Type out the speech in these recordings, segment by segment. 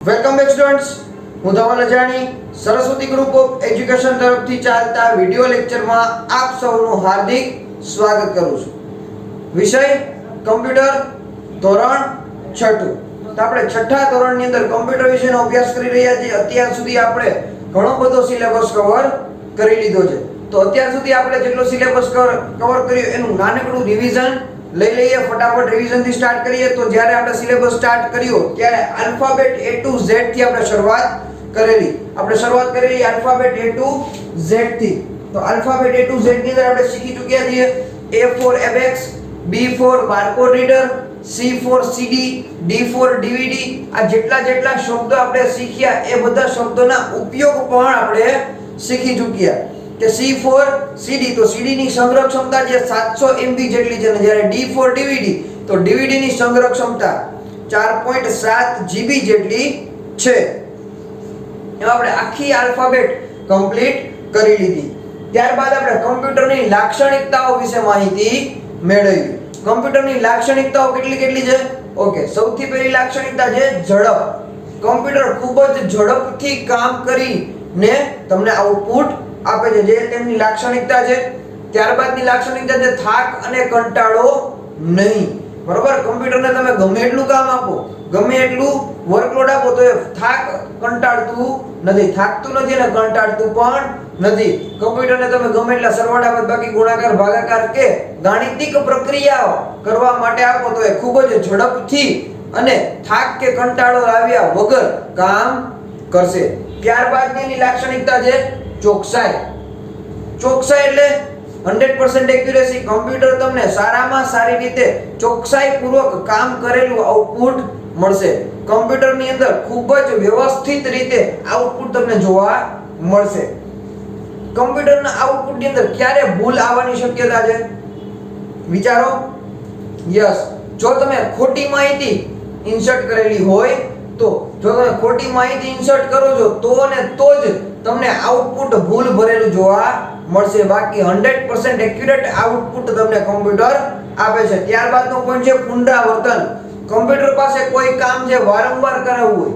Welcome back students, હું ધવલ અજાણી Saraswati group of education તરફથી ચાલતા વિડિયો લેક્ચરમાં આપ સૌનું હાર્દિક સ્વાગત કરું છું. વિષય કમ્પ્યુટર, ધોરણ 6. તો આપણે છઠ્ઠા ધોરણની અંદર કમ્પ્યુટર વિશેનો અભ્યાસ કરી રહ્યા છીએ. અત્યાર સુધી આપણે ઘણો બધો સિલેબસ કવર કરી લીધો છે. તો અત્યાર સુધી આપણે જેટલો સિલેબસ કવર કર્યો એનું નાનકડું રિવિઝન લઈ લઈએ. ફટાફટ રિવિઝન થી સ્ટાર્ટ કરીએ. તો જ્યારે આપણે સિલેબસ સ્ટાર્ટ કર્યો ત્યારે આલ્ફાબેટ A to Z થી આપણે શરૂઆત કરેલી. આલ્ફાબેટ A to Z થી. તો આલ્ફાબેટ A to Z ની અંદર આપણે શીખી ચૂક્યા છીએ. A for apex, B for barcode reader, C for CD, D for DVD. આ જેટલા શબ્દો આપણે શીખ્યા એ બધા શબ્દોના ઉપયોગ પણ આપણે શીખી ચૂક્યા. કે C for CD, તો CD ની સંગ્રહ ક્ષમતા જે 700 MB જેટલી છે, અને જ્યારે D for DVD, તો DVD ની સંગ્રહ ક્ષમતા 4.7 GB જેટલી છે. એમાં આપણે આખી આલ્ફાબેટ કમ્પ્લીટ કરી લીધી. ત્યારબાદ આપણે કમ્પ્યુટરની લાક્ષણિકતાઓ વિશે માહિતી મેળવી. કમ્પ્યુટરની લાક્ષણિકતાઓ કેટલી છે? ઓકે, સૌથી પહેલી લાક્ષણિકતા છે ઝડપ. કમ્પ્યુટર ખૂબ જ ઝડપથી કામ કરીને તમને આઉટપુટ આપે છે, જે તેમની લાક્ષણિકતા છે. ત્યારબાદની લાક્ષણિકતા છે થાક અને કંટાળો નહીં. બરોબર, કમ્પ્યુટરને તમે ગમે એટલું કામ આપો, ગમે એટલું વર્કલોડ આપો, તો એ કંટાળતું નથી, થાકતું નથી અને કંટાળતું પણ નથી. કમ્પ્યુટરને તમે ગમે એટલા સરવાળા, બાદબાકી, ગુણાકાર, ભાગાકાર કે ગાણિતિક પ્રક્રિયાઓ કરવા માટે આપો, તો એ ખૂબ જ ઝડપથી અને થાક કે કંટાળો આવ્યા વગર કામ કરશે. ત્યારબાદની લાક્ષણિકતા છે ચોકસાઈ. ચોકસાઈ એટલે 100% એક્યુરેસી. કમ્પ્યુટર તમને સારામાં સારી રીતે ચોકસાઈપૂર્વક કામ કરેલું આઉટપુટ મળશે. કમ્પ્યુટરની અંદર ખૂબ જ વ્યવસ્થિત રીતે આઉટપુટ તમને જોવા મળશે. કમ્પ્યુટરના આઉટપુટની અંદર ક્યારે ભૂલ આવવાની શક્યતા છે? વિચારો. યસ, જો તમે ખોટી માહિતી ઇન્સર્ટ કરેલી હોય તો, જો તમે ખોટી માહિતી ઇન્સર્ટ કરો છો તો ને તો જ તમને આઉટપુટ ભૂલ ભરેલું જોવા મળશે. બાકી 100% એક્યુરેટ આઉટપુટ તમને કમ્પ્યુટર આપે છે. ત્યારબાદનો પોઈન્ટ છે પુનરાવર્તન. કમ્પ્યુટર પાસે કોઈ કામ જે વારંવાર કરાવવું હોય,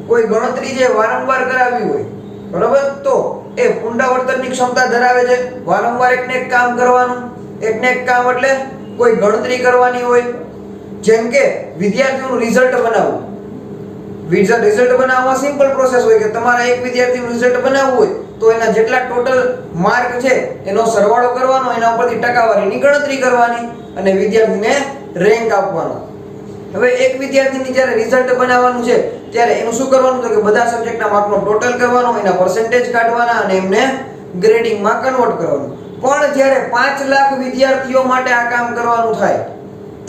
કોઈ ગણતરી જે વારંવાર કરાવવી હોય, બરાબર, તો એ પુનરાવર્તનની ક્ષમતા ધરાવે છે. વારંવાર એકને એક કામ કરવાનું, એકને એક કામ એટલે કોઈ ગણતરી કરવાની હોય. જેમ કે વિદ્યાર્થીનું રિઝલ્ટ બનાવવું. રિઝલ્ટ બનાવવામાં સિમ્પલ પ્રોસેસ હોય કે તમારા એક વિદ્યાર્થીનું રિઝલ્ટ બનાવવું હોય તો એના જેટલા ટોટલ માર્ક છે એનો સરવાળો કરવાનો, એના ઉપરથી ટકાવારીની ગણતરી કરવાની અને વિદ્યાર્થીને રેન્ક આપવાનો. હવે એક વિદ્યાર્થીની જ્યારે રિઝલ્ટ બનાવવાનું છે ત્યારે એનું શું કરવાનું? તો કે બધા સબ્જેક્ટના માર્કનો ટોટલ કરવાનો, એના પર્સન્ટેજ કાઢવાના અને એમને ગ્રેડિંગમાં કન્વર્ટ કરવાનું. પણ જ્યારે 5 લાખ વિદ્યાર્થીઓ માટે આ કામ કરવાનું થાય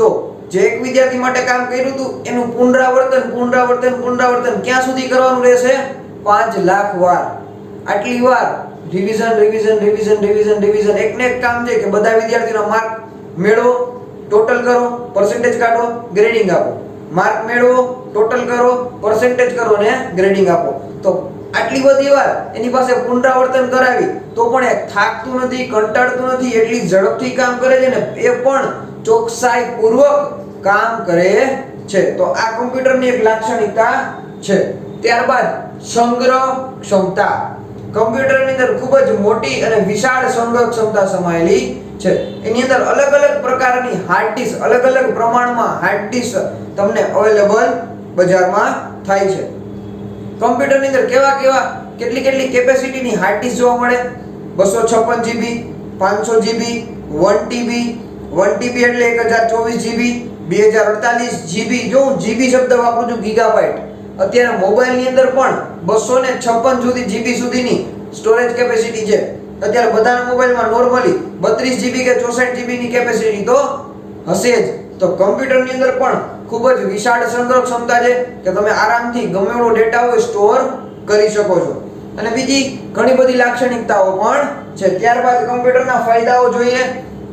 તો જે એક વિદ્યાર્થી માટે કામ કર્યું હતું એનું પુનરાવર્તન ક્યાં સુધી કરવાનું રહેશે? 5 લાખ વાર. આટલી વાર રિવિઝન એકને એક કામ છે કે બધા વિદ્યાર્થીઓના માર્ક મેળવો, ટોટલ કરો, પર્સન્ટેજ કાઢો, ગ્રેડિંગ આપો. માર્ક મેળવો, ટોટલ કરો, પર્સન્ટેજ કરો અને ગ્રેડિંગ આપો. તો આટલી બધી વાર એની પાસે પુનરાવર્તન કરાવી તો પણ એ થાકતું નથી, કંટાળતું નથી, એટલી ઝડપથી કામ કરે છે ને એ પણ ચોકસાઈપૂર્વક કામ કરે છે. તો આ કમ્પ્યુટરની એક લાક્ષણિકતા છે. ત્યારબાદ સંગ્રહ ક્ષમતા. કમ્પ્યુટરની અંદર ખૂબ જ મોટી અને વિશાળ સંગ્રહ ક્ષમતા સમાયેલી છે. એની અંદર અલગ અલગ પ્રકારની હાર્ડ ડિસ્ક, અલગ અલગ પ્રમાણમાં હાર્ડ ડિસ્ક તમને અવેલેબલ બજારમાં થાય છે. કમ્પ્યુટરની અંદર કેટલી કેપેસિટીની હાર્ડ ડિસ્ક જોવા મળે? 256 GB, 500 GB, 1 TB. 1 TB એટલે 1024 GB, 2048 GB. જો હું GB શબ્દ વાપરું છું, ગીગાબાઇટ. અત્યારે મોબાઈલની અંદર પણ 256 GB સુધીની સ્ટોરેજ કેપેસિટી છે. અત્યારે બધાના મોબાઈલમાં નોર્મલી 32 GB કે 64 GB ની કેપેસિટી તો હશે જ. તો કમ્પ્યુટરની અંદર પણ ખૂબ જ વિશાળ સંગ્રહ ક્ષમતા છે કે તમે આરામથી ગમે એવો ડેટા હોય સ્ટોર કરી શકો છો. અને બીજી ઘણી બધી લાક્ષણિકતાઓ પણ છે. ત્યારબાદ કમ્પ્યુટરના ફાયદાઓ જોઈએ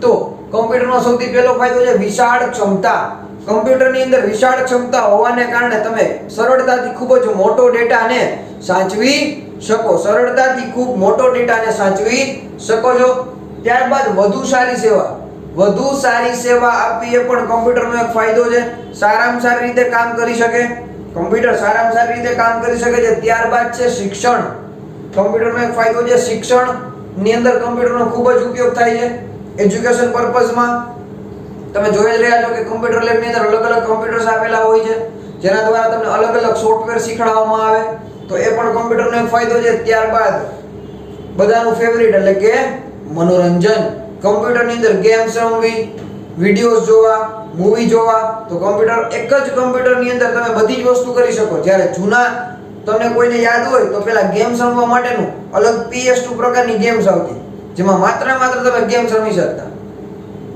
તો કમ્પ્યુટરનો સૌથી પહેલો ફાયદો છે વિશાળ ક્ષમતા. કમ્પ્યુટરની અંદર વિશાળ ક્ષમતા હોવાને કારણે તમે સરળતાથી ખૂબ જ મોટો ડેટાને સાચવી શકો. છો. ત્યારબાદ વધુ સારી સેવા આપવી એ પણ કમ્પ્યુટરનો એક ફાયદો છે. સારામાં સારી રીતે કામ કરી શકે. કમ્પ્યુટર સારામાં સારી રીતે કામ કરી શકે છે. ત્યારબાદ છે શિક્ષણ. કમ્પ્યુટરનો એક ફાયદો છે શિક્ષણ ની અંદર કમ્પ્યુટરનો ખૂબ જ ઉપયોગ થાય છે એજ્યુકેશન પર્પઝમાં. તમે જોઈ જ રહ્યા છો કે કમ્પ્યુટર લેબની અંદર અલગ અલગ કમ્પ્યુટર્સ આપેલા હોય છે જેના દ્વારા તમને અલગ અલગ સોફ્ટવેર શીખવાડવામાં આવે, તો એ પણ કમ્પ્યુટરનો એક ફાયદો છે. ત્યારબાદ બધાનું ફેવરિટ એટલે કે મનોરંજન. કમ્પ્યુટરની અંદર ગેમ્સ રમવી, વિડિયોઝ જોવા, મૂવી જોવા, તો કમ્પ્યુટર એક જ કમ્પ્યુટરની અંદર તમે બધી જ વસ્તુ કરી શકો. જ્યારે જૂના તમને કોઈને યાદ હોય તો પેલા ગેમ્સ રમવા માટેનું અલગ PS2 પ્રકારની ગેમ્સ આવતી જેમાં માત્ર તમે ગેમ્સ રમી શકતા,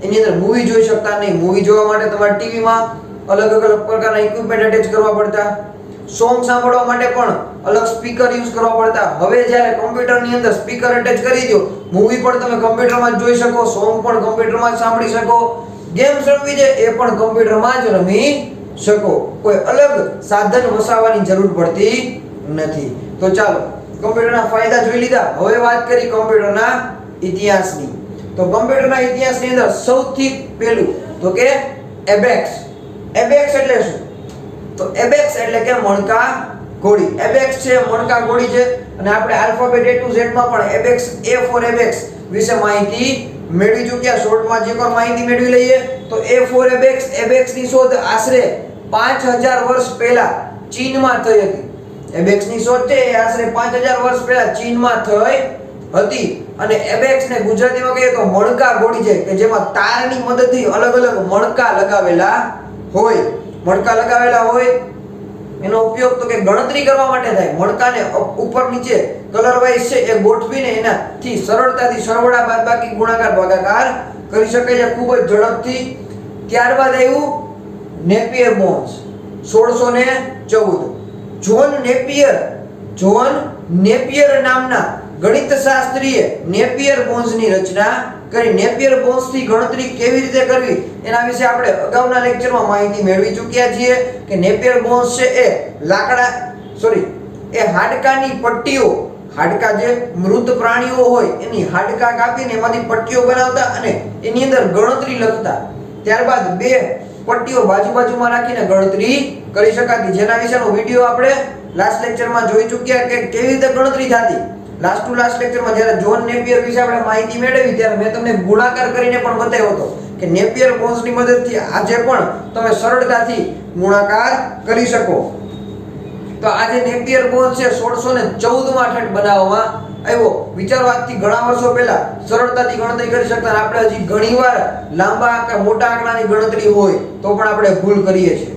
એની અંદર મૂવી જોઈ શકતા નહીં. મૂવી જોવા માટે તમારે ટીવીમાં અલગ અલગ પ્રકારના ઇક્વિપમેન્ટ અટેચ કરવા પડતા, સોંગ સાંભળવા માટે પણ અલગ સ્પીકર યુઝ કરવા પડતા. હવે જ્યારે કમ્પ્યુટરની અંદર સ્પીકર અટેચ કરી દો, મૂવી પણ તમે કમ્પ્યુટરમાં જ જોઈ શકો, સોંગ પણ કમ્પ્યુટરમાં જ સાંભળી શકો, ગેમ્સ રમવી છે એ પણ કમ્પ્યુટરમાં જ રમી શકો. કોઈ અલગ સાધન વસાવવાની જરૂર પડતી નથી. તો ચાલો કમ્પ્યુટરના ફાયદા જોઈ લીધા. હવે વાત કરી કમ્પ્યુટરના ઇતિહાસની. તો કમ્પ્યુટરના ઇતિહાસની અંદર સૌથી પહેલું તો કે એબેક્સ. એબેક્સ એટલે શું? તો એબેક્સ એટલે કે મણકા ઘોડી. એબેક્સ છે મણકા ઘોડી છે અને આપણે આલ્ફાબેટ A to Z માં પણ એબેક્સ A for એબેક્સ વિશે માહિતી મેળવી ચૂક્યા. શોર્ટમાં જે પણ માહિતી મેળવી લઈએ તો A for એબેક્સ, એબેક્સની શોધ આશરે 5000 વર્ષ પહેલા ચીનમાં થઈ હતી. એબેક્સની શોધ છે એ આશરે 5000 વર્ષ પહેલા ચીનમાં થઈ હતી અને એબેક્સને ગુજરાતીમાં કહીએ તો મણકા ઘોડી છે કે જેમાં તારની મદદથી અલગ અલગ મણકા લગાવેલા હોય. મણકા લગાવેલા હોય એનો ઉપયોગ તો કે ગણતરી કરવા માટે થાય. મણકાને ઉપર નીચે કલર વાઇઝ છે એ ગોઠવીને એનાથી સરળતાથી સરવાળા બાદબાકી ગુણાકાર ભાગાકાર કરી શકે છે ખૂબ જ ઝડપથી. ત્યારબાદ આવ્યું નેપિયર બોન્સ 1614. જોન નેપિયર નામના ગણિતશાસ્ત્રીએ નેપિયર બોન્સની રચના કરી. નેપિયર બોન્સથી ગણતરી કેવી રીતે કરવી એના વિશે આપણે અગાઉના લેક્ચરમાં માહિતી મેળવી ચૂક્યા છીએ કે નેપિયર બોન્સ છે એ હાડકાની પટ્ટીઓ, હાડકા જે મૃત પ્રાણીઓ હોય એની હાડકા કાપીને એમાંથી પટ્ટીઓ બનાવતા અને એની અંદર ગણતરી લખતા. ત્યારબાદ બે પટ્ટીઓ બાજુમાં રાખીને ગણતરી કરી શકાતી, જેના વિશેનો વિડિયો આપણે લાસ્ટ લેક્ચરમાં જોઈ ચૂક્યા કે કેવી રીતે ગણતરી થતી. લાસ્ટ ટુ લાસ્ટ લેક્ચરમાં જ્યારે જોન નેપિયર વિશે આપણે માહિતી મેળવી ત્યારે મેં તમને ગુણાકાર કરીને પણ બતાવ્યો હતો કે નેપિયર બોન્સની મદદથી આજે પણ તમે સરળતાથી ગુણાકાર કરી શકો. તો આજે નેપિયર બોન્સ છે 1614 માં ઠેઠ બનાવવામાં આવ્યો. વિચારો આજથી ઘણા વર્ષો પહેલા સરળતાથી ગણતરી કરી શકતા. આપણે હજી ઘણીવાર લાંબા આંકડા મોટા આંકડાની ગણતરી હોય તો પણ આપણે ભૂલ કરીએ છીએ.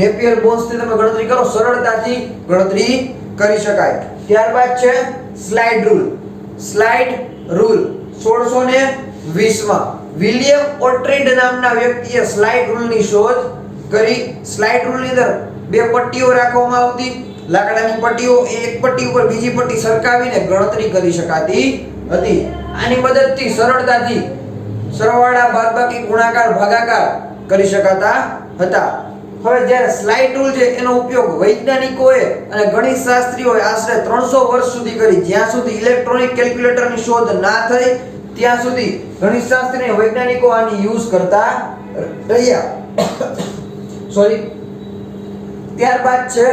નેપિયર બોન્સથી તમે ગણતરી કરો સરળતાથી ગણતરી કરી શકાય. ત્યારબાદ છે સ્લાઇડ રૂલ 1620 માં વિલિયમ ઓટ્રીડ નામના વ્યક્તિએ સ્લાઇડ રૂલની શોધ કરી. સ્લાઇડ રૂલની અંદર બે પટ્ટીઓ રાખવામાં આવતી. લાકડાની પટ્ટીઓ એક પટ્ટી ઉપર બીજી પટ્ટી સરકાવીને ગણતરી કરી શકાતી હતી. આની મદદથી સરળતાથી સરવાળા બાદબાકી ગુણાકાર ભાગાકાર કરી શકાતા હતા. હવે જ્યારે સ્લાઇડ રૂલ છે એનો ઉપયોગ વૈજ્ઞાનિકોએ અને ગણિતશાસ્ત્રીઓએ આશરે 300 વર્ષ સુધી કરી. જ્યાં સુધી ઇલેક્ટ્રોનિક કેલ્ક્યુલેટરની શોધ ના થઈ ત્યાં સુધી ગણિતશાસ્ત્રી અને વૈજ્ઞાનિકો આની યુઝ કરતા રહ્યા. ત્યારબાદ છે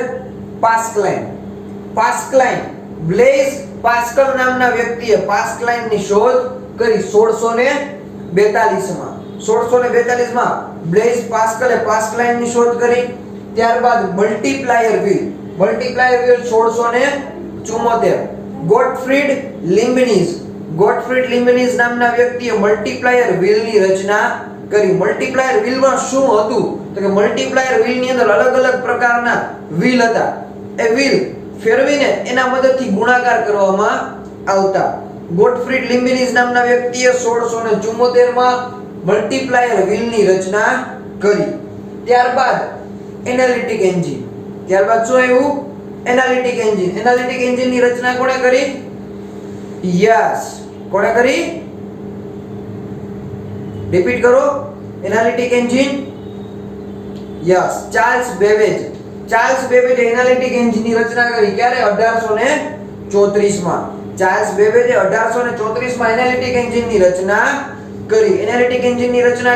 પાસ્કલાઇન. બ્લેઝ પાસ્કલ નામના વ્યક્તિએ પાસ્કલાઇનની શોધ કરી 1642 માં. 1642 માં બ્લેઝ પાસ્કલે પાસ્કલાઇનની શોધ કરી. ત્યારબાદ મલ્ટીપ્લાયર વ્હીલ 1674. ગોટફ્રીડ લિમ્બનીઝ નામના વ્યક્તિએ મલ્ટીપ્લાયર વ્હીલની રચના કરી. મલ્ટીપ્લાયર વ્હીલમાં શું હતું તો કે મલ્ટીપ્લાયર વ્હીલની અંદર અલગ અલગ પ્રકારના વ્હીલ હતા. એ વ્હીલ ફેરવીને એના મદદથી ગુણાકાર કરવામાં આવતા. ગોટફ્રીડ લિમ્બનીઝ નામના વ્યક્તિએ 1674 માં મલ્ટીપ્લાયર વ્હીલની રચના કરી. ત્યારબાદ એનાલિટિક એન્જિન. ત્યારબાદ શું આવ્યું? એનાલિટિક એન્જિનની રચના કોણે કરી? કોણે કરી? રિપીટ કરો. એનાલિટિક એન્જિન ચાર્લ્સ બેબેજે એનાલિટિક એન્જિનની રચના કરી. ક્યારે? 1834 માં. ચાર્લ્સ બેબેજે 1834 માં એનાલિટિક એન્જિનની રચના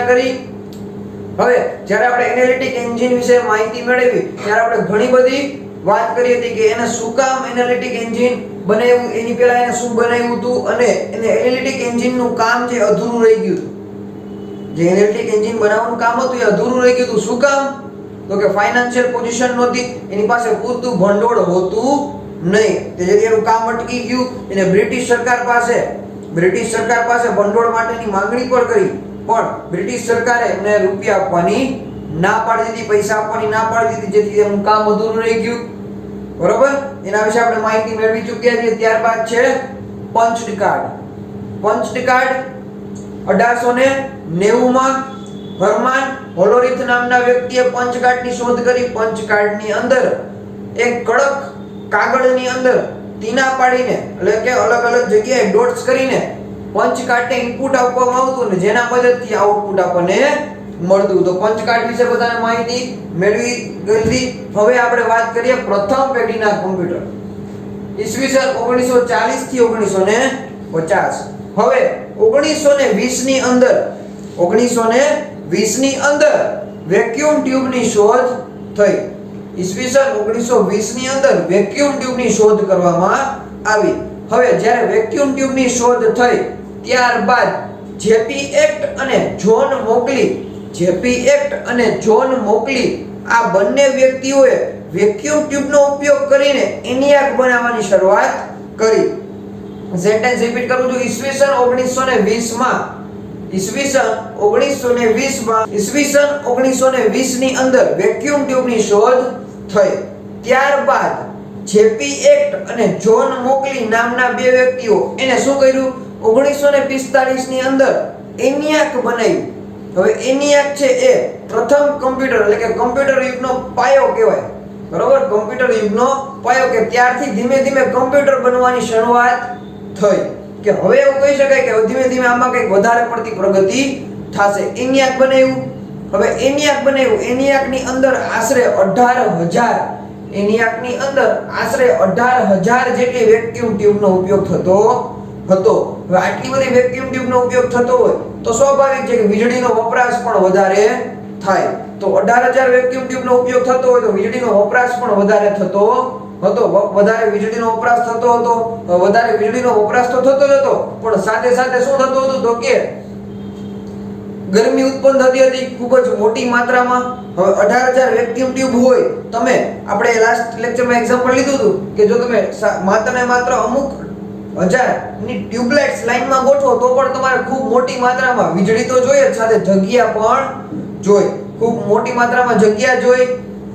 કરી. હવે જ્યારે આપણે એનાલિટિક એન્જિન વિશે માહિતી મેળવી ત્યારે આપણે ઘણી બધી વાત કરી હતી કે એને શું કામ એનાલિટિક એન્જિન બનાવ્યું, એની પહેલા એને શું બનાવ્યું હતું અને એને એનાલિટિક એન્જિનનું કામ જે અધૂરું રહી ગયું હતું, જે એનાલિટિક એન્જિન બનાવવાનું કામ હતું એ અધૂરું રહી ગયું હતું. શું કામ? તો કે ફાઇનાન્શિયલ પોઝિશન નહોતી, એની પાસે પૂરતું ભંડોળ હોતું નહીં, તે જેથી એનું કામ અટકી ગયું. એને બ્રિટિશ સરકાર પાસે ભંડોળ માટેની માંગણી પણ કરી, પણ બ્રિટિશ સરકારે એમને રૂપિયા આપવાની ના પાડી દીધી, પૈસા આપવાની ના પાડી દીધી, જેથી એનું કામ અધૂરું રહી ગયું. બરોબર, એના વિશે આપણે માહિતી મેળવી ચૂક્યા છીએ. ત્યારબાદ છે પંચ્ડ કાર્ડ. 1890 માં હર્માન હોલોરિથ નામના વ્યક્તિએ પંચ કાર્ડની શોધ કરી. પંચ કાર્ડની અંદર એક કડક કાગળની અંદર તીના પાડીને એટલે કે અલગ અલગ જગ્યાએ ડોટ્સ કરીને પંચ કાર્ડને ઇનપુટ આપવામાં આવતું ને જેના મદદથી આઉટપુટ આપણને મળતું. તો પંચ કાર્ડ વિશે બધાને માહિતી મેળવી ગઈ. હવે આપણે વાત કરીએ પ્રથમ પેઢીના કમ્પ્યુટર, ઈસવીસન 1940 થી 1950. હવે 1920 ની અંદર વેક્યુમ ટ્યુબની શોધ થઈ. ઈસવીસન 1920 ની અંદર વેક્યુમ ટ્યુબની શોધ કરવામાં આવી. હવે જ્યારે વેક્યુમ ટ્યુબની શોધ થઈ ત્યારબાદ જેપી એક્ટ અને જોન મોકલી આ બંને વ્યક્તિઓએ વેક્યુમ ટ્યુબનો ઉપયોગ કરીને એનિયાક બનાવવાની શરૂઆત કરી. સેન્ટેન્સ રિપીટ કરું છું. ઈસવીસન 1920 ની અંદર વેક્યુમ ટ્યુબની શોધ થઈ. ત્યારબાદ જેપી એક્ટ અને જોન મોકલી નામના બે વ્યક્તિઓ એને શું કર્યું? 1945 ની અંદર એનિયાક બનાવ્યું. હવે એનિયાક છે એ પ્રથમ કમ્પ્યુટર એટલે કે કમ્પ્યુટર યુગનો પાયો કહેવાય. બરોબર, કમ્પ્યુટર યુગનો પાયો કે ત્યારથી ધીમે ધીમે કમ્પ્યુટર બનવાની શરૂઆત થઈ. કે હવે એવું કહી શકાય કે ધીમે ધીમે આમાં કંઈક વધારે પડતી પ્રગતિ થશે. એનિયાક બનાવ્યું. હવે એનિયાકની અંદર આશરે 18,000 જેટલી વેક્યુમ ટ્યુબનો ઉપયોગ થતો હતો. હવે આટલી બધી વેક્યુમ ટ્યુબનો ઉપયોગ થતો હોય તો સ્વાભાવિક છે કે વીજળીનો વપરાશ પણ વધારે થાય. તો 18,000 વેક્યુમ ટ્યુબનો ઉપયોગ થતો હોય તો વીજળીનો વપરાશ પણ વધારે થતો હતો. વધારે વીજળીનો વપરાશ થતો હતો. વધારે વીજળીનો વપરાશ તો થતો જ હતો, પણ સાથે સાથે શું થતું હતું તો કે ગરમી ઉત્પન્ન થતી હતી ખૂબ જ મોટી માત્રામાં. હવે 18,000 વેક્યુમ ટ્યુબ હોય, તમે આપણે લાસ્ટ લેક્ચરમાં એક્ઝામ્પલ લીધું હતું કે જો તમે માત્ર ને માત્ર અમુક હજારની ટ્યુબલાઇટ્સ લાઈનમાં ગોઠવો તો પણ તમારે ખૂબ મોટી માત્રામાં વીજળી તો જોઈએ જ, સાથે જગ્યા પણ જોઈએ, ખૂબ મોટી માત્રામાં જગ્યા જોઈએ.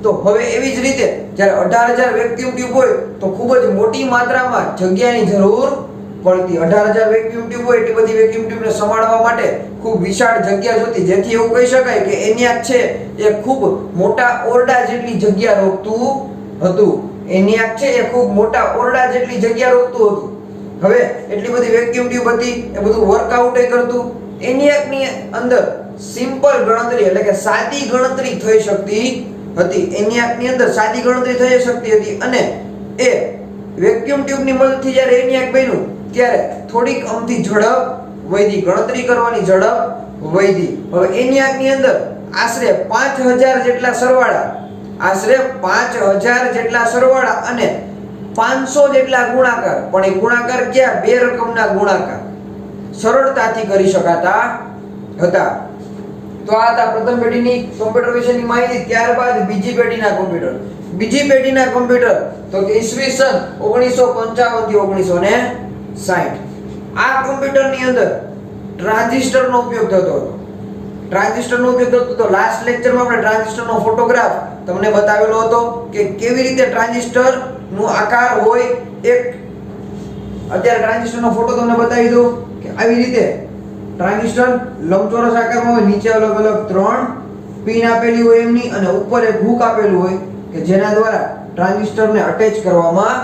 તો હવે એવી જ રીતે જ્યારે 18,000 વેક્યુમ ટ્યુબ હોય તો ખૂબ જ મોટી માત્રામાં જગ્યાની જરૂર પડતી. 18,000 વેક્યુમ ટ્યુબ હોય એટલી બધી વેક્યુમ ટ્યુબને સંભાળવા માટે ખૂબ વિશાળ જગ્યા જોતી, જેથી એવું કહી શકાય કે એનિયાક છે એ ખૂબ મોટા ઓરડા જેટલી જગ્યા રોકતું હતું. એનિયાક છે એ ખૂબ મોટા ઓરડા જેટલી જગ્યા રોકતું હતું. હવે એટલી બધી વેક્યુમ ટ્યુબ હતી, એ બધું વર્કઆઉટ કરતું. એનિયાકની અંદર સિમ્પલ ગણતરી એટલે કે સાદી ગણતરી થઈ શકતી હતી. એનિયાકની અંદર સાદી ગણતરી થઈ શકતી હતી અને એ વેક્યુમ ટ્યુબની મદદથી જ્યારે એનિયાક બન્યું ત્યારે થોડીક અમથી ઝડપ વધી, ગણતરી કરવાની ઝડપ વધી. હવે એનિયાકની અંદર આશરે 5,000 જેટલા સરવાળા અને 500 જેટલા ગુણાકાર, પણ એ ગુણાકાર ક્યાં? બે રકમના ગુણાકાર સરળતાથી કરી શકાતા હતા. તો આ હતા પ્રથમ પેઢીની કમ્પ્યુટર વિશેની માહિતી. ત્યારબાદ બીજી પેઢીના કમ્પ્યુટર તો કે ઈસવીસન 1955 થી 1960. આ કમ્પ્યુટરની અંદર ટ્રાન્ઝિસ્ટરનો ઉપયોગ થતો હતો. લાસ્ટ લેક્ચરમાં આપણે ટ્રાન્ઝિસ્ટરનો ફોટોગ્રાફ તમને બતાવેલો હતો કે કેવી રીતે ટ્રાન્ઝિસ્ટર નો આકાર હોય. અત્યારે ટ્રાન્ઝિસ્ટરનો ફોટો તમને બતાવી દઉં કે આવી રીતે ટ્રાન્ઝિસ્ટર લંબચોરસ આકારમાં હોય, નીચે અલગ અલગ 3 પિન આપેલી હોય એમની અને ઉપર એક હુક આપેલું હોય કે જેના દ્વારા ટ્રાન્ઝિસ્ટરને અટેચ કરવામાં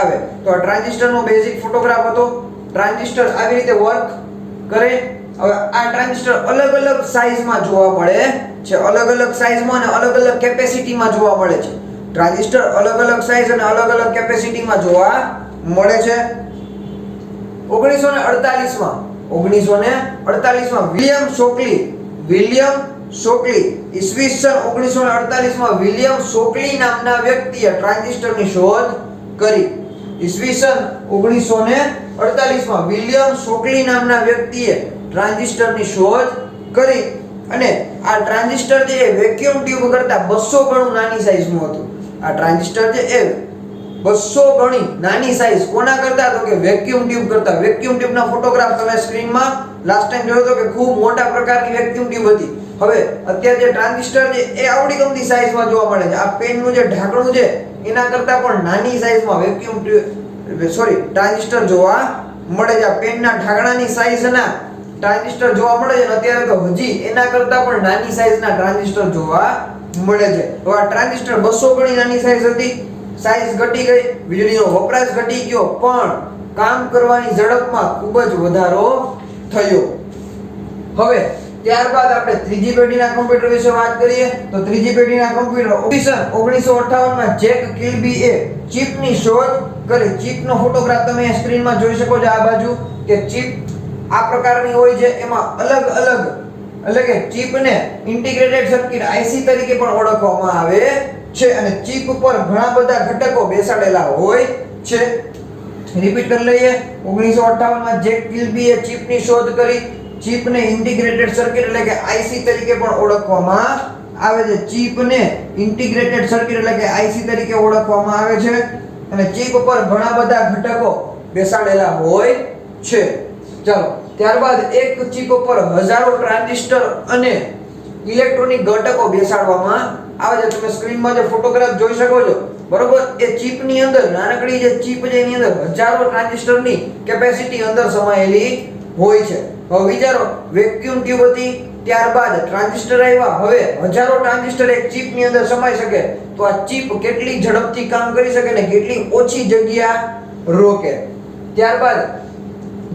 આવે. તો આ ટ્રાન્ઝિસ્ટરનો બેઝિક ફોટોગ્રાફ હતો. ટ્રાન્ઝિસ્ટર આવી રીતે વર્ક કરે. હવે આ ટ્રાન્ઝિસ્ટર અલગ અલગ સાઈઝમાં જોવા મળે છે, અલગ અલગ સાઈઝમાં અને અલગ અલગ કેપેસિટીમાં જોવા મળે છે. ટ્રાન્ઝિસ્ટર અલગ અલગ સાઈઝ અને અલગ અલગ કેપેસિટીમાં જોવા મળે છે. 1948 માં વિલિયમ શોકલી ઈસવીસન 1948 માં વિલિયમ શોકલી નામના વ્યક્તિએ ટ્રાન્ઝિસ્ટરની શોધ કરી. ઈસવીસન 1948 માં વિલિયમ શોકલી નામના વ્યક્તિએ ટ્રાન્ઝિસ્ટરની શોધ કરી અને આ ટ્રાન્ઝિસ્ટર જે વેક્યુમ ટ્યુબ કરતા 200 ગણું નાની સાઈઝનું હતું. આ ટ્રાન્ઝિસ્ટર જે એ 200 ગણી નાની સાઈઝ કોના કરતા તો કે વેક્યુમ ટ્યુબ કરતા. વેક્યુમ ટ્યુબના ફોટોગ્રાફ તમે સ્ક્રીનમાં લાસ્ટ ટાઈમ જોયો તો કે ખૂબ મોટા પ્રકારની વેક્યુમ ટ્યુબ હતી. હવે અત્યારે જે ટ્રાન્ઝિસ્ટર છે એ આવડી ગમતી સાઈઝમાં જોવા મળે છે. આ પેનનું જે ઢાંકણું છે એના કરતા પણ નાની સાઈઝમાં વેક્યુમ ટ્રાન્ઝિસ્ટર જોવા મળે છે. આ પેનના ઢાંકણાની સાઈઝના ટ્રાન્ઝિસ્ટર જોવા મળે છે અને અત્યારે તો હજી એના કરતા પણ નાની સાઈઝના ટ્રાન્ઝિસ્ટર જોવા મળે છે. તો આ ટ્રાન્ઝિસ્ટર 200 ગણી નાની સાઈઝ હતી. સાઈઝ ઘટી ગઈ, વીજળીનો વપરાશ ઘટી ગયો, પણ કામ કરવાની ઝડપમાં ખૂબ જ વધારો થયો. હવે ત્યારબાદ આપણે ત્રીજી પેઢીના કમ્પ્યુટર વિશે વાત કરીએ તો ત્રીજી પેઢીના કમ્પ્યુટર 1958 માં જેક કિલ્બીએ ચિપની શોધ કરી. ચિપનો ફોટોગ્રાફ તમે સ્ક્રીનમાં જોઈ શકો છો આ બાજુ કે ચિપ આ પ્રકારની હોય છે. એમાં અલગ અલગ ચિપને ઇન્ટિગ્રેટેડ સર્કિટ આઈસી તરીકે પણ ઓળખવામાં આવે છે અને ચિપ પર ઘણા બધા ઘટકો બેસાડેલા હોય છે. રિપીટ કરી લઈએ. 1958 માં જેક કિલ્બીએ ચિપની શોધ કરી. ચિપને ઇન્ટિગ્રેટેડ સર્કિટ એટલે કે આઈસી તરીકે પણ ઓળખવામાં આવે છે. ચિપને ઇન્ટિગ્રેટેડ સર્કિટ એટલે કે આઈસી તરીકે ઓળખવામાં આવે છે અને ચિપ પર ઘણા બધા ઘટકો બેસાડેલા હોય છે. ચાલો ત્યારબાદ એક ચિપ પર હજારો ટ્રાન્ઝિસ્ટર અને ઇલેક્ટ્રોનિક ઘટકો બેસાડવામાં આવે છે. તમે સ્ક્રીનમાં જે ફોટોગ્રાફ જોઈ શકો છો બરોબર, એ ચિપની અંદર નાનકડી જે ચિપ છે એની અંદર હજારો ટ્રાન્ઝિસ્ટરની કેપેસિટી અંદર સમાયેલી હોય છે. હવે વિચારો, વેક્યુમ ટ્યુબ હતી, ત્યારબાદ ટ્રાન્ઝિસ્ટર આવ્યા, હવે હજારો ટ્રાન્ઝિસ્ટર એક ચિપની અંદર સમાઈ શકે તો આ ચિપ કેટલી ઝડપથી કામ કરી શકે ને કેટલી ઓછી જગ્યા રોકે. ત્યારબાદ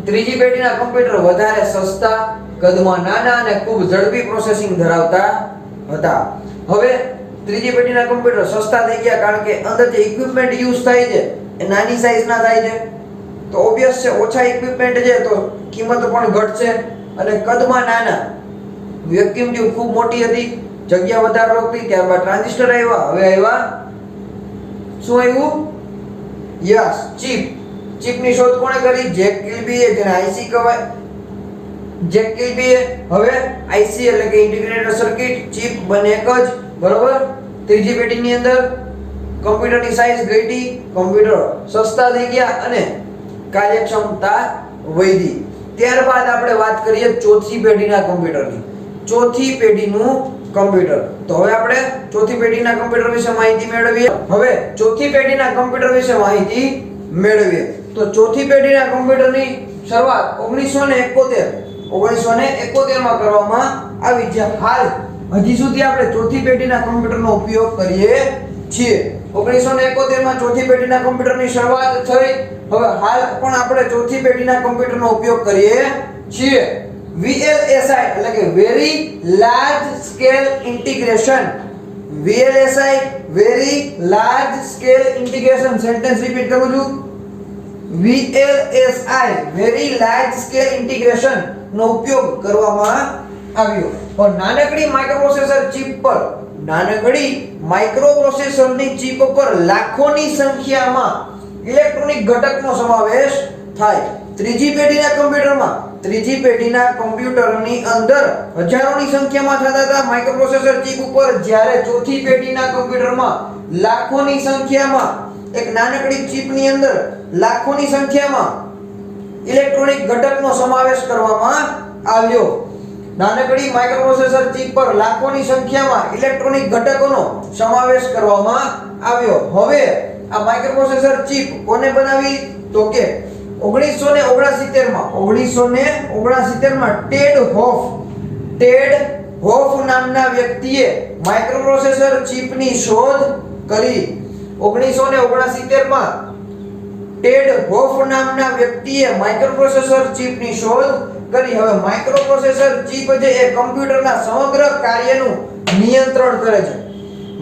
ત્રીજી પેઢીના કમ્પ્યુટર વધારે સસ્તા, કદમાં નાના અને ખૂબ ઝડપી પ્રોસેસિંગ ધરાવતા હતા. હવે ત્રીજી પેઢીના કમ્પ્યુટર સસ્તા થઈ ગયા કારણ કે અંદર જે ઇક્વિપમેન્ટ યુઝ થાય છે એ નાની સાઈઝના થાય છે. તો ઓબ્વિયસ છે ઓછા ઇક્વિપમેન્ટ છે તો કિંમત પણ ઘટશે અને કદમાં નાના. વેક્યુમ ટ્યુબ ખૂબ મોટી હતી, જગ્યા વધારે રોકતી. ત્યારબાદ ટ્રાન્ઝિસ્ટર આવ્યા, હવે આવ્યા શું આવ્યું? Yes, chip. ચિપની શોધ કોણે કરી? જેક કિલ્બીએ, જેને આઈસી કહેવાય. જેક કિલ્બીએ. હવે આઈસી એટલે કે ઇન્ટિગ્રેટેડ સર્કિટ, ચિપ બને એક જ, બરોબર. ત્રીજી પેઢીની અંદર કમ્પ્યુટરની સાઈઝ ઘટી, કમ્પ્યુટર સસ્તા થઈ ગયા અને કાર્યક્ષમતા વધી. ત્યારબાદ આપણે વાત કરીએ ચોથી પેઢીના કમ્પ્યુટરની. ચોથી પેઢીનું કમ્પ્યુટર. તો હવે આપણે ચોથી પેઢીના કમ્પ્યુટર વિશે માહિતી મેળવીએ. હવે ચોથી પેઢીના કમ્પ્યુટર વિશે માહિતી મેળવીએ તો ચોથી પેઢીના કમ્પ્યુટરની શરૂઆત 1971 માં કરવામાં આવી છે. હાલ હજી સુધી આપણે ચોથી પેઢીના કમ્પ્યુટરનો ઉપયોગ કરીએ છીએ. 1971 માં ચોથી પેઢીના કમ્પ્યુટરની શરૂઆત થઈ. હવે હાલ પણ આપણે ચોથી પેઢીના કમ્પ્યુટરનો ઉપયોગ કરીએ છીએ. VLSI એટલે કે very large scale integration. VLSI very large scale integration. Sentence repeat કરું છું. VLSI very large scale integration નો ઉપયોગ કરવામાં આવ્યો. और નાનકડી માઇક્રોપ્રોસેસર ચિપ પર માઇક્રોપ્રોસેસરની ચિપ પર લાખોની સંખ્યામાં ઇલેક્ટ્રોનિક ઘટકનો સમાવેશ થાય. ત્રીજી પેઢીના કમ્પ્યુટરની અંદર હજારોની સંખ્યામાં થતા હતા માઇક્રોપ્રોસેસર ચિપ ઉપર, જ્યારે ચોથી પેઢીના કમ્પ્યુટરમાં લાખોની સંખ્યામાં એક નાનકડી ચિપની અંદર લાખોની સંખ્યામાં ઇલેક્ટ્રોનિક ઘટકનો સમાવેશ કરવામાં આવ્યો. નાનકડી માઇક્રોપ્રોસેસર ચિપ પર લાખોની સંખ્યામાં ઇલેક્ટ્રોનિક ઘટકોનો સમાવેશ કરવામાં આવ્યો. હવે આ માઇક્રોપ્રોસેસર ચિપ કોને બનાવી તો કે 1969 માં ટેડ હોફ નામના વ્યક્તિએ માઇક્રોપ્રોસેસર ચિપની શોધ કરી. 1969 માં ટેડ હોફ નામના વ્યક્તિએ માઇક્રોપ્રોસેસર ચિપની શોધ કરી. હવે માઇક્રોપ્રોસેસર ચિપ જે એ કમ્પ્યુટરના સમગ્ર કાર્યનું નિયંત્રણ કરે છે.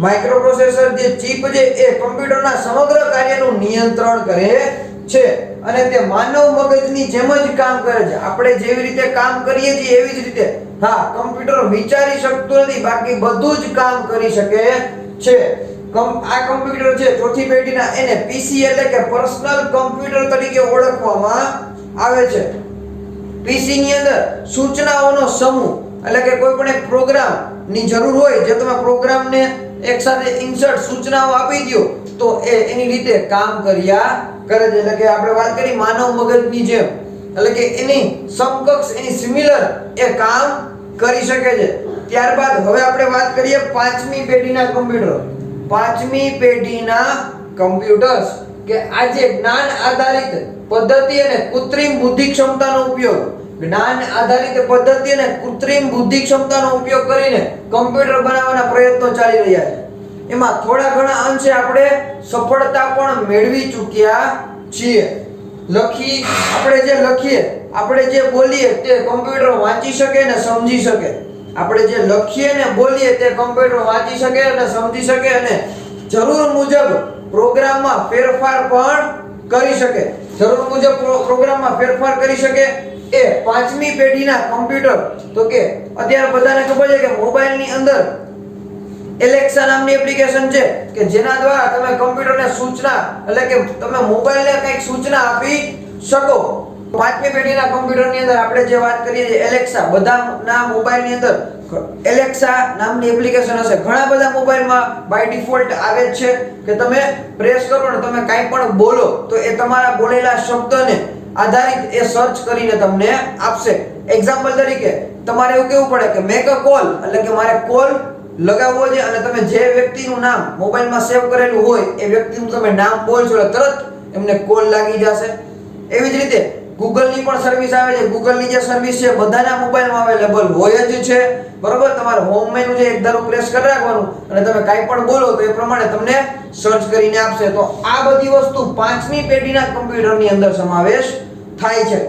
માઇક્રોપ્રોસેસર જે ચિપ છે એ કમ્પ્યુટરના સમગ્ર કાર્યનું નિયંત્રણ કરે છે અને તે માનવ મગજની જેમ જ કામ કરે છે. આપણે જેવી રીતે કામ કરીએ છીએ એવી જ રીતે હા કમ્પ્યુટર વિચારી શકતું નથી, બાકી બધું જ કામ કરી શકે છે. આ કમ્પ્યુટર છે ચોથી પેઢીના, એને પીસી એટલે કે પર્સનલ કમ્પ્યુટર તરીકે ઓળખવામાં આવે છે. પીસી ની અંદર સૂચનાઓનો સમૂહ એટલે કે કોઈ પણ એક પ્રોગ્રામ ની જરૂર હોય, જે તમે પ્રોગ્રામને એક સાથે ઇન્સર્ટ સૂચનાઓ આપી દો તો એની રીતે કામ કર્યા કરે છે. એટલે કે આપણે વાત કરી માનવ મગજની જેમ, એટલે કે એની સમકક્ષ એની સિમિલર એ કામ કરી શકે છે. ત્યારબાદ હવે આપણે વાત કરીએ પાંચમી પેઢીના કમ્પ્યુટર. પાંચમી પેઢીના કમ્પ્યુટર્સ કે આજે જ્ઞાન આધારિત પદ્ધતિ અને કૃત્રિમ બુદ્ધિ ક્ષમતાનો ઉપયોગ, જ્ઞાન આધારિત પદ્ધતિ અને કૃત્રિમ બુદ્ધિ ક્ષમતાનો ઉપયોગ કરીને કમ્પ્યુટર બનાવવાના પ્રયત્નો ચાલી રહ્યા છે. એમાં થોડા ઘણા અંશે આપણે સફળતા પણ મેળવી ચૂક્યા છીએ. આપણે જે લખીએ, આપણે જે બોલીએ તે કમ્પ્યુટર વાંચી શકે અને સમજી શકે. આપણે જે લખીએ ને બોલીએ તે કમ્પ્યુટર વાંચી શકે અને સમજી શકે અને જરૂર મુજબ પ્રોગ્રામમાં ફેરફાર પણ કરી શકે. જરૂર મુજબ પ્રોગ્રામમાં ફેરફાર કરી શકે એ પાંચમી પેઢીના કમ્પ્યુટર. તો કે અત્યારે બધાને ખબર છે કે મોબાઈલની અંદર એલેક્સા નામની એપ્લિકેશન છે કે જેના દ્વારા તમે કમ્પ્યુટરને સૂચના એટલે કે તમે મોબાઈલને કંઈક સૂચના આપી શકો. પાંચમી પેઢીના કમ્પ્યુટરની અંદર આપણે જે વાત કરીએ છીએ એલેક્સા, બધાના મોબાઈલની અંદર એલેક્સા નામની એપ્લિકેશન હશે. ઘણા બધા મોબાઈલમાં બાય ડિફોલ્ટ આવે જ છે કે તમે પ્રેસ કરો ને તમે કંઈ પણ બોલો તો એ તમારા બોલેલા શબ્દને આધારિત એ સર્ચ કરીને તમને આપશે. એક્ઝામ્પલ તરીકે તમારે એવું કહેવું પડે કે મેક અ કોલ, એટલે કે મારે કોલ લગાવવો છે અને તમે જે વ્યક્તિનું નામ મોબાઈલમાં સેવ કરેલું હોય એ વ્યક્તિનું તમે નામ બોલશો એટલે તરત એમને કોલ લાગી જશે. એવી જ રીતે ગૂગલની પણ સર્વિસ આવે છે. ગૂગલની જે સર્વિસ છે બધાના મોબાઈલમાં અવેલેબલ હોય જ છે, બરોબર. તમારે હોમ મેનુ છે એક ધારું પ્રેસ કરી રાખવાનું અને તમે કાંઈ પણ બોલો તો એ પ્રમાણે તમને સર્ચ કરીને આપશે. તો આ બધી વસ્તુ પાંચમી પેઢીના કમ્પ્યુટરની અંદર સમાવેશ થાય છે.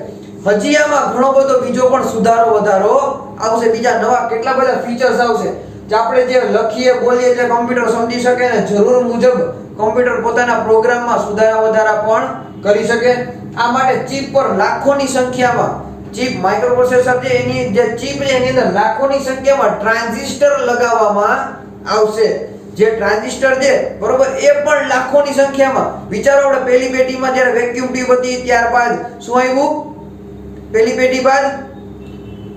હજી આમાં ઘણો બધો બીજો પણ સુધારો વધારો આવશે, બીજા નવા કેટલા બધા ફીચર્સ આવશે જે આપણે જે લખીએ બોલીએ તે કમ્પ્યુટર સમજી શકે અને જરૂર મુજબ કમ્પ્યુટર પોતાના પ્રોગ્રામમાં સુધારા વધારા પણ કરી શકે. આ માટે ચિપ પર લાખોની સંખ્યામાં ચિપ માઇક્રોપ્રોસેસર છે એની જે ચિપ છે એની અંદર લાખોની સંખ્યામાં ટ્રાન્ઝિસ્ટર લગાવવામાં આવશે. જે ટ્રાન્ઝિસ્ટર છે બરોબર એ પણ લાખોની સંખ્યામાં. વિચારો આપણે પહેલી પેઢીમાં જ્યારે વેક્યુમ ટ્યુબ હતી ત્યારબાદ શું આવ્યું? પહેલી પેઢી બાદ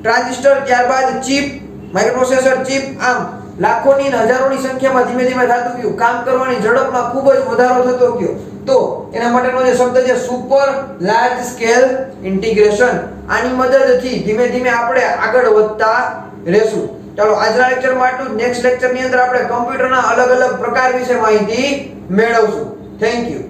ટ્રાન્ઝિસ્ટર, ત્યારબાદ ચિપ, માઇક્રોપ્રોસેસર ચિપ, આમ લાખોની અને હજારોની સંખ્યામાં ધીમે ધીમે થતું ગયું. કામ કરવાની ઝડપમાં ખૂબ જ વધારો થતો ગયો. તો એના માટેનો જે શબ્દ છે સુપર લાર્જ સ્કેલ ઇન્ટિગ્રેશન. આની મદદથી ધીમે ધીમે આપણે આગળ વધતા રહેશું. ચાલો આજના લેક્ચરમાં આટલું જ. નેક્સ્ટ લેક્ચરની અંદર આપણે કમ્પ્યુટરના અલગ અલગ પ્રકાર વિશે માહિતી મેળવશું. Thank you.